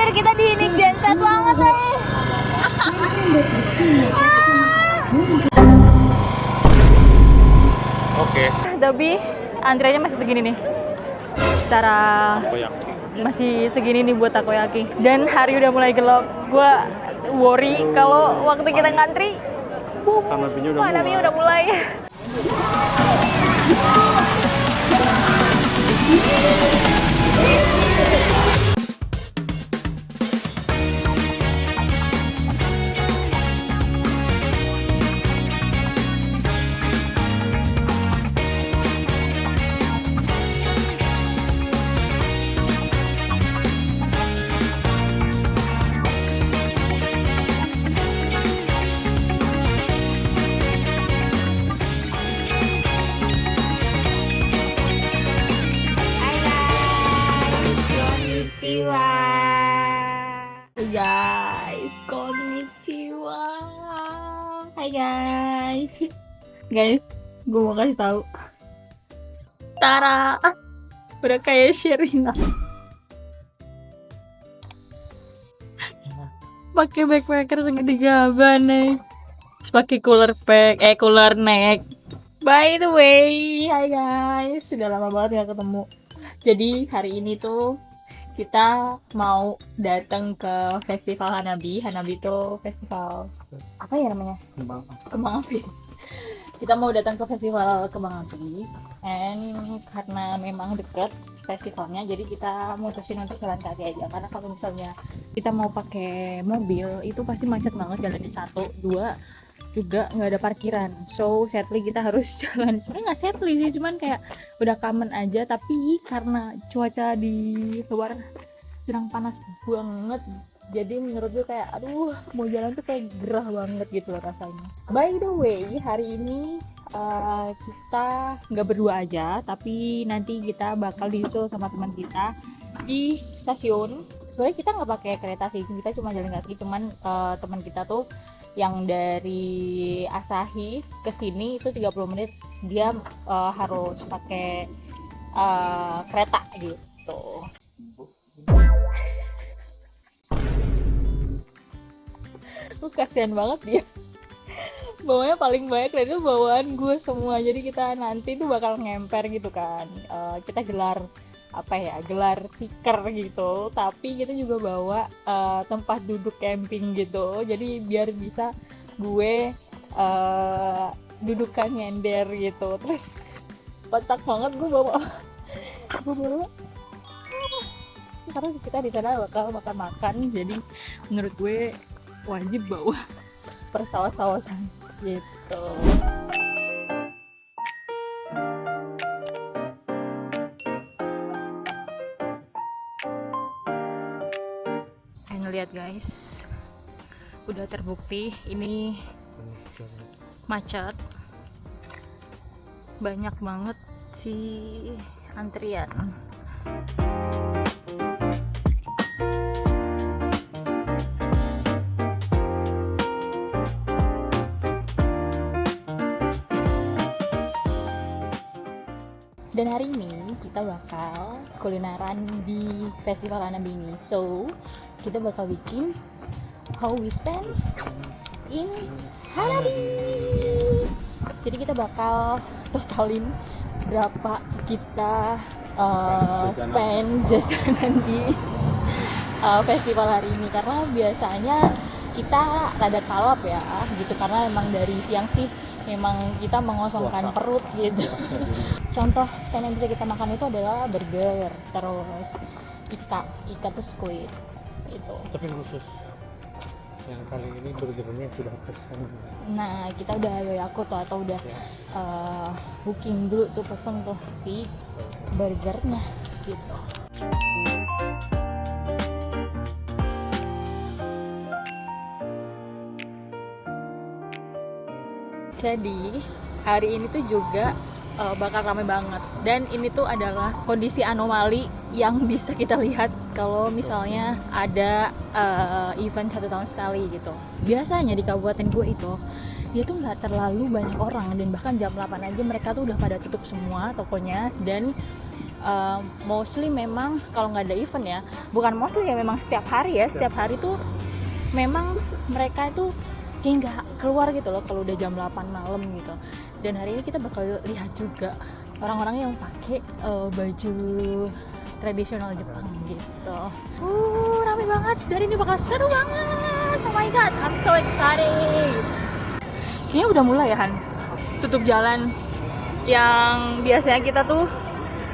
anjir kita di ini genset banget Oke. Tapi antriannya masih segini nih. Secara Takoyaki. masih segini nih buat takoyaki. Dan hari udah mulai gelap. Gua worry kalau waktu kita ngantri, boom, Hanabinya udah mulai. Hai guys, konnichiwa. Hai guys. Guys, gue mau kasih tahu. Tara, udah kayak Sherina. Pakai backpacker segede gaban nih. Terus pakai cooler neck. By the way, hai guys, sudah lama banget gak ketemu. Jadi hari ini tuh kita mau datang ke festival Hanabi. Hanabi itu festival apa ya namanya? Kembang api. Kita mau datang ke festival kembang api, and karena memang deket festivalnya, jadi kita mutusin untuk jalan kaki aja. Karena kalau misalnya kita mau pakai mobil, itu pasti macet banget jalannya. 1, 2 juga nggak ada parkiran, so sadly kita harus jalan. Sebenarnya nggak sadly sih, cuman kayak udah common aja. Tapi karena cuaca di luar sedang panas banget, jadi menurut gue kayak aduh, mau jalan tuh kayak gerah banget gitu loh rasanya. By the way, hari ini kita nggak berdua aja, tapi nanti kita bakal disusul sama teman kita di stasiun. Sebenarnya kita nggak pakai kereta sih, kita cuma jalan kaki. Cuman teman kita tuh yang dari Asahi ke sini itu 30 menit, dia harus pakai kereta gitu. Kasihan banget dia. Bawanya paling banyak dan itu bawaan gue semua. Jadi kita nanti tuh bakal ngemper gitu kan. Kita gelar gelar tikar gitu, tapi kita juga bawa tempat duduk camping gitu, jadi biar bisa gue dudukkan nyender gitu. Terus petak banget gue bawa karena kita di sana bakal makan, jadi menurut gue wajib bawa persawas-sawasan gitu. Lihat guys, udah terbukti ini macet, banyak banget sih antrian. Dan hari ini kita bakal kulineran di festival Hanabi ini. So kita bakal bikin how we spend in Hanabi. Jadi kita bakal totalin berapa kita spend jajanan di festival hari ini. Karena biasanya kita rada kalap ya gitu, karena emang dari siang sih memang kita mengosongkan perut gitu. Contoh stand yang bisa kita makan itu adalah burger, terus ikan tuh squid itu. Tapi khusus yang kali ini burgernya sudah pesan. Nah kita udah yoyaku tuh, atau udah booking dulu tuh, pesen tuh si burgernya gitu. Jadi hari ini tuh juga bakal ramai banget, dan ini tuh adalah kondisi anomali yang bisa kita lihat kalau misalnya ada event 1 tahun sekali gitu. Biasanya di kabupaten gue itu dia tuh nggak terlalu banyak orang, dan bahkan jam 8 aja mereka tuh udah pada tutup semua tokonya, dan Mostly memang kalau nggak ada event ya, bukan mostly ya, memang setiap hari ya, setiap hari tuh memang mereka itu kayak nggak keluar gitu loh kalau udah jam 8 malam gitu. Dan hari ini kita bakal lihat juga orang-orang yang pakai baju tradisional Jepang gitu. Rame banget, dari ini bakal seru banget. Oh my god, I'm so excited. Kayaknya udah mulai ya Han, tutup jalan yang biasanya kita tuh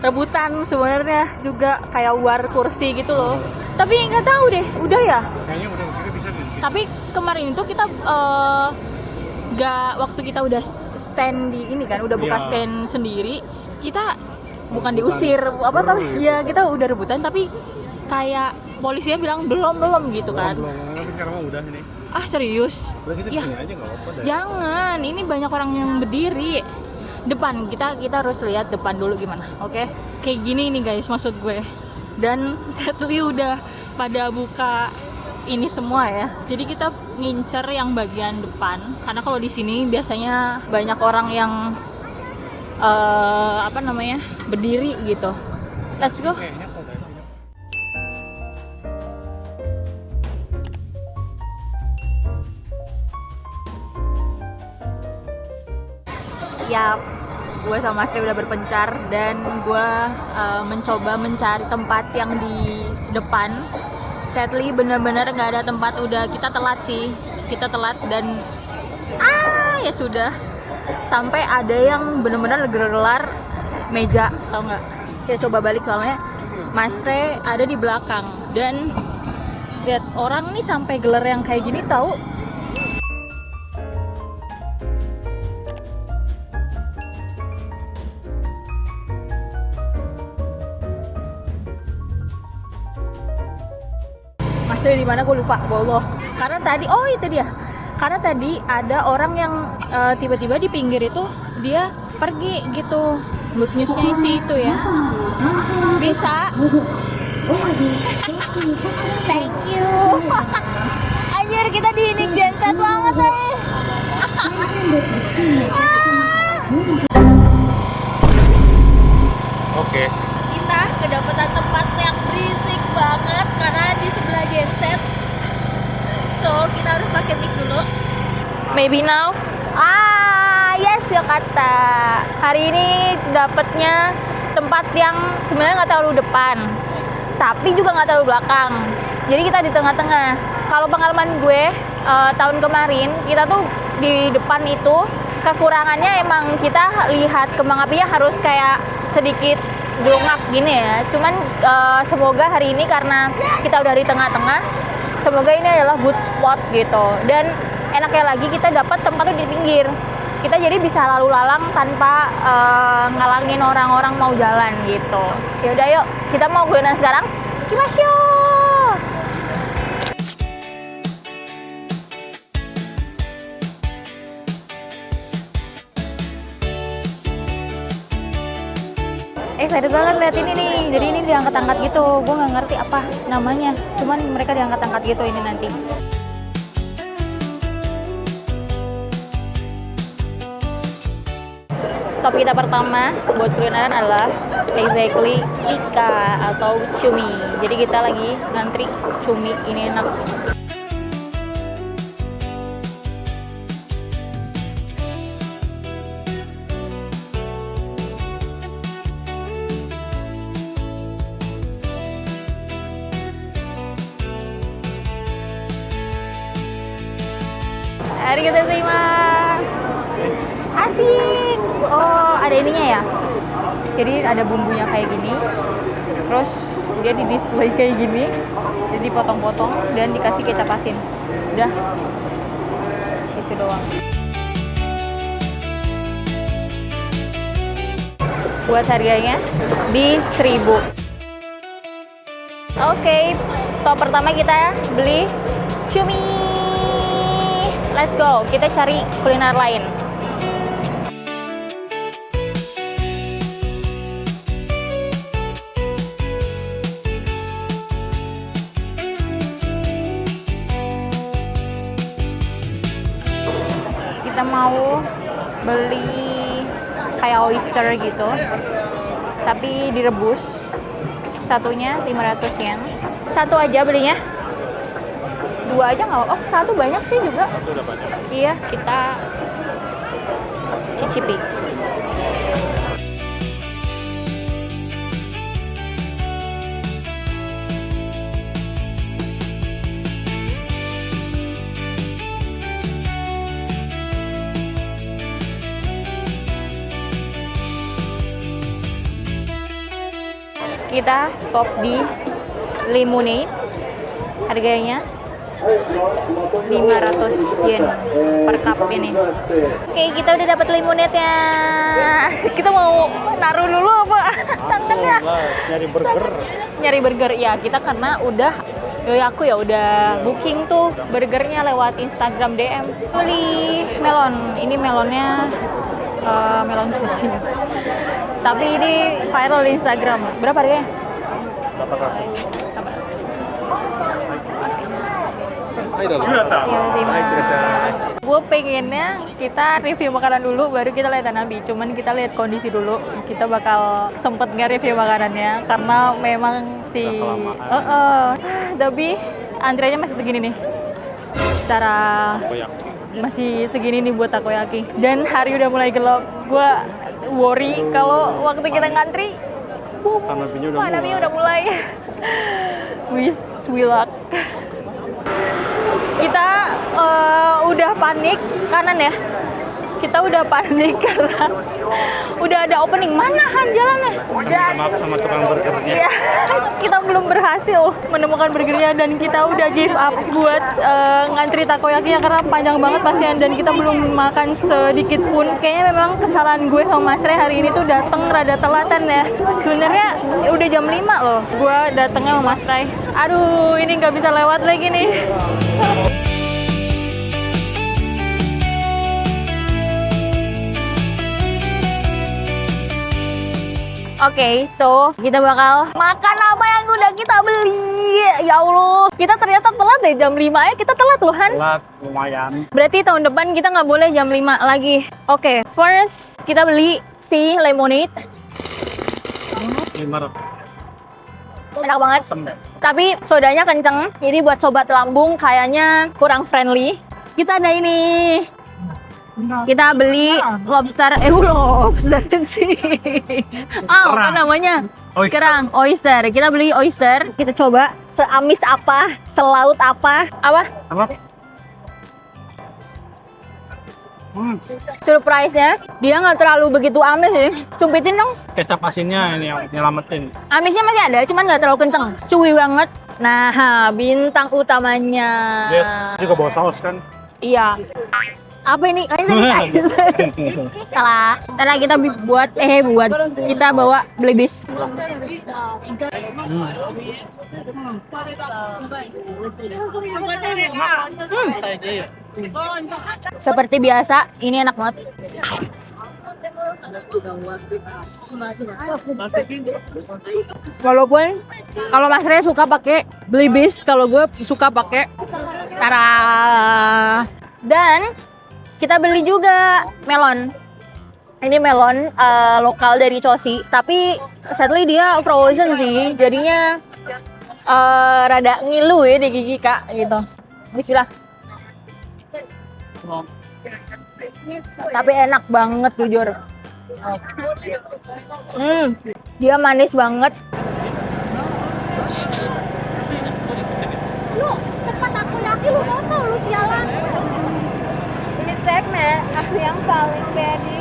rebutan sebenarnya juga kayak war kursi gitu loh. Tapi nggak tahu deh, udah ya. Kayaknya udah kita bisa di sini. Tapi kemarin itu kita waktu kita udah stand di ini kan, udah buka stand sendiri, kita bukan diusir apa tapi ya kita udah rebutan, tapi kayak polisinya bilang belum gitu kan. Belum, tapi sekarang mah udah ini. Ah serius? Udah kita Ya. sini aja nggak apa-apa. Jangan, ini banyak orang yang berdiri depan, kita harus lihat depan dulu gimana, oke? Kayak gini nih guys maksud gue. Dan sadly udah pada buka ini semua ya. Jadi kita ngincer yang bagian depan karena kalau di sini biasanya banyak orang yang berdiri gitu. Let's go. Kayaknya kalau dari sini. Ya, gue sama Sri udah berpencar dan gue mencoba mencari tempat yang di depan. Sadly bener-bener nggak ada tempat, udah kita telat sih, kita telat dan ya sudah, sampai ada yang bener-bener gelar meja, tau nggak? Kita coba balik soalnya Mas Re ada di belakang dan lihat orang nih sampai gelar yang kayak gini tahu. Masih di mana gue lupa, boloh. Karena tadi, oh itu dia. Karena tadi ada orang yang tiba-tiba di pinggir itu dia pergi gitu. Good news-nya sih itu ya. Bisa. Thank you. Anjir, kita di ini genset banget Oke. Kita kedapatan tempat yang berisik banget karena di sebelah genset. So kita harus pakai mic dulu. Maybe now. Yes ya kata. Hari ini dapatnya tempat yang sebenarnya nggak terlalu depan, tapi juga nggak terlalu belakang. Jadi kita di tengah-tengah. Kalau pengalaman gue tahun kemarin kita tuh di depan itu kekurangannya emang kita lihat kembang apinya harus kayak sedikit dongak gini ya. Cuman semoga hari ini karena kita udah di tengah-tengah, semoga ini adalah good spot gitu. Dan enaknya lagi kita dapat tempatnya di pinggir. Kita jadi bisa lalu lalang tanpa ngalangin orang-orang mau jalan gitu. Yaudah yuk, kita mau kulineran sekarang. Kimasyo! Excited banget lihat ini nih. Jadi ini diangkat-angkat gitu. Gue nggak ngerti apa namanya. Cuman mereka diangkat-angkat gitu ini nanti. Stop kita pertama buat kulineran adalah exactly Ika atau cumi. Jadi kita lagi ngantri cumi, ini enak. Arigatou gozaimasu. Asik. Oh, ada ininya ya. Jadi ada bumbunya kayak gini. Terus dia di display kayak gini. Jadi dipotong-potong dan dikasih kecap asin. Udah. Itu doang. Buat harganya di 1.000. Oke, stop pertama kita beli cumi. Let's go, kita cari kuliner lain. Kita mau beli kayak oyster gitu. tapi direbus. Satunya 500 yen. Satu aja belinya? Dua aja nggak? Oh, satu banyak sih juga. Satu udah banyak. Iya, kita cicipi. Kita stop di Lemonade. Harganya 500 yen per cup ini. Oke, kita udah dapat lemonade-nya. Kita mau naruh dulu apa? Tangannya. Nyari burger. Nyari burger ya, kita karena udah aku ya udah booking tuh burgernya lewat Instagram DM. Beli melon. Ini melonnya melon sushi. Tapi ini viral di Instagram. Berapa harganya? 800. Gue pengennya kita review makanan dulu, baru kita lihat Hanabi. Cuman kita lihat kondisi dulu. Kita bakal sempet nggak review makanannya karena memang tapi antriannya masih segini nih. Secara masih segini nih buat takoyaki. Dan hari udah mulai gelap. Gue worry kalau waktu kita ngantri, Hanabi udah mulai. Wish we luck. Kita udah panik kanan ya. Kita udah panik karena udah ada opening. Mana Han jalannya? Dan Maaf sama tukang burgernya. iya, kita belum berhasil menemukan burgernya dan kita udah give up buat ngantri takoyaki ya karena panjang banget pasien dan kita belum makan sedikit pun. Kayaknya memang kesalahan gue sama Mas Rey hari ini tuh dateng rada telatan ya. Sebenarnya udah jam 5 loh. Gue datengnya sama Mas Rey. Aduh, ini nggak bisa lewat lagi nih. Oke, so kita bakal makan apa yang udah kita beli. Ya Allah, kita ternyata telat deh jam 5 ya. Kita telat loh, Han. Telat, lumayan. Berarti tahun depan kita nggak boleh jam 5 lagi. Oke, first kita beli si lemonade. 500. Enak banget. Tapi sodanya kenceng. Jadi buat sobat lambung kayaknya kurang friendly. Kita ada ini. Kita beli lobster, lobster sih. Apa namanya? Oyster. Kerang, oyster. Kita beli oyster, kita coba seamis apa, selaut apa. Apa? Surprise-nya, dia nggak terlalu begitu amis sih. Cumpitin dong. Kecap asinnya ini yang nyelamatin. Amisnya masih ada, cuman nggak terlalu kenceng. Cuy banget. Nah, bintang utamanya. Yes, juga bawa saus kan. Iya. Apa ini? Salah. Karena kita buat kita bawa belibis. Seperti biasa, ini enak banget. Walaupun kalau Mas Rey suka pakai belibis, kalau gue suka pakai tara. Dan kita beli juga melon. Ini melon lokal dari Choshi, tapi sadly dia frozen sih, jadinya rada ngilu ya di gigi Kak gitu. Bismillah. Tapi enak banget jujur. Dia manis banget. Lu, tempat takoyaki lu foto lu sialan. Ini segmen aku yang paling pede.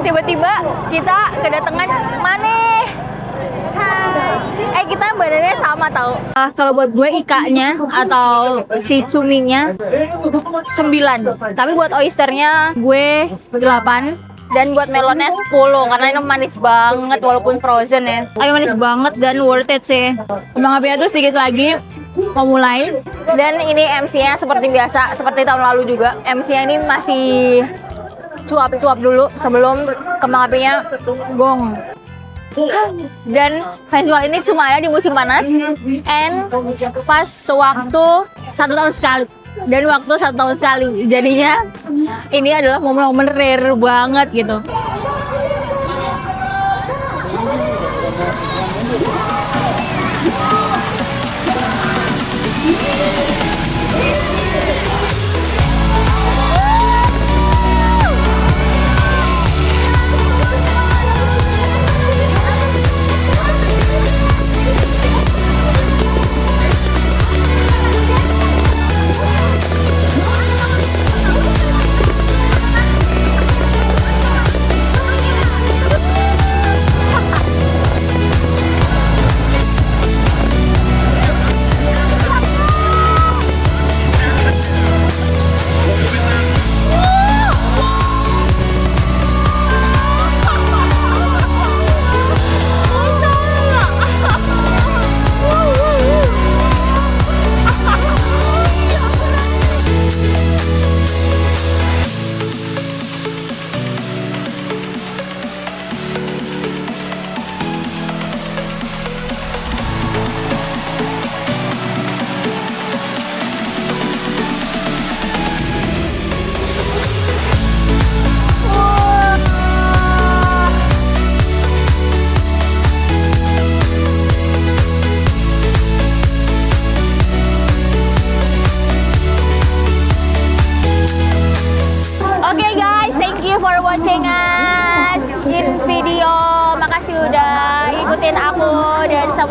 Tiba-tiba kita kedatangan Maneh. Kita badannya sama tau. Kalau buat gue ikanya atau si cuminya 9. Tapi buat oysternya gue 8. Dan buat melonnya 10 karena ini manis banget walaupun frozen ya. Manis banget dan worth it sih. Kembang apinya tuh sedikit lagi mau mulai. Dan ini MC-nya seperti biasa, seperti tahun lalu juga. MC-nya ini masih cuap-cuap dulu sebelum kembang apinya gong. Dan festival ini cuma ada di musim panas and pas waktu 1 tahun sekali. Dan waktu 1 tahun sekali, jadinya ini adalah momen-momen rare banget gitu.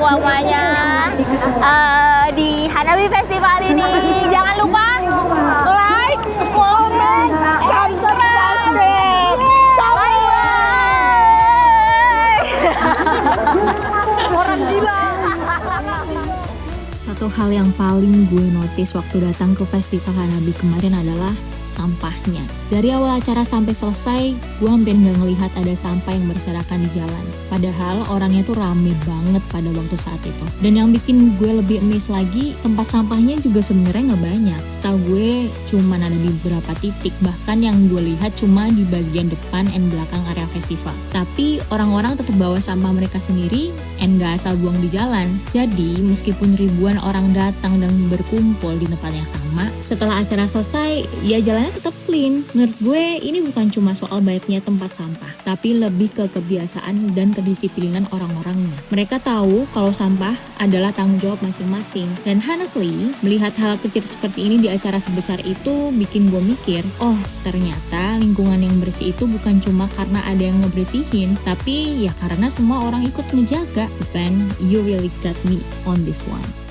semuanya di Hanabi Festival ini. Jangan lupa Like, comment, subscribe. Orang gila. Satu hal yang paling gue notice waktu datang ke Festival Hanabi kemarin adalah sampahnya. Dari awal acara sampai selesai, gue hampir nggak ngelihat ada sampah yang berserakan di jalan. Padahal orangnya tuh rame banget pada waktu saat itu. Dan yang bikin gue lebih amazed lagi, tempat sampahnya juga sebenarnya nggak banyak. Setahu gue cuman ada di beberapa titik, bahkan yang gue lihat cuma di bagian depan dan belakang area festival. Tapi orang-orang tetap bawa sampah mereka sendiri dan nggak asal buang di jalan. Jadi meskipun ribuan orang datang dan berkumpul di tempat yang sama, setelah acara selesai, ya jalannya tetap clean. Menurut gue ini bukan cuma soal baiknya tempat sampah, tapi lebih ke kebiasaan dan kedisiplinan orang-orangnya. Mereka tahu kalau sampah adalah tanggung jawab masing-masing. Dan honestly, melihat hal kecil seperti ini di acara sebesar itu bikin gue mikir, oh ternyata lingkungan yang bersih itu bukan cuma karena ada yang ngebersihin, tapi ya karena semua orang ikut ngejaga. Japan, you really got me on this one.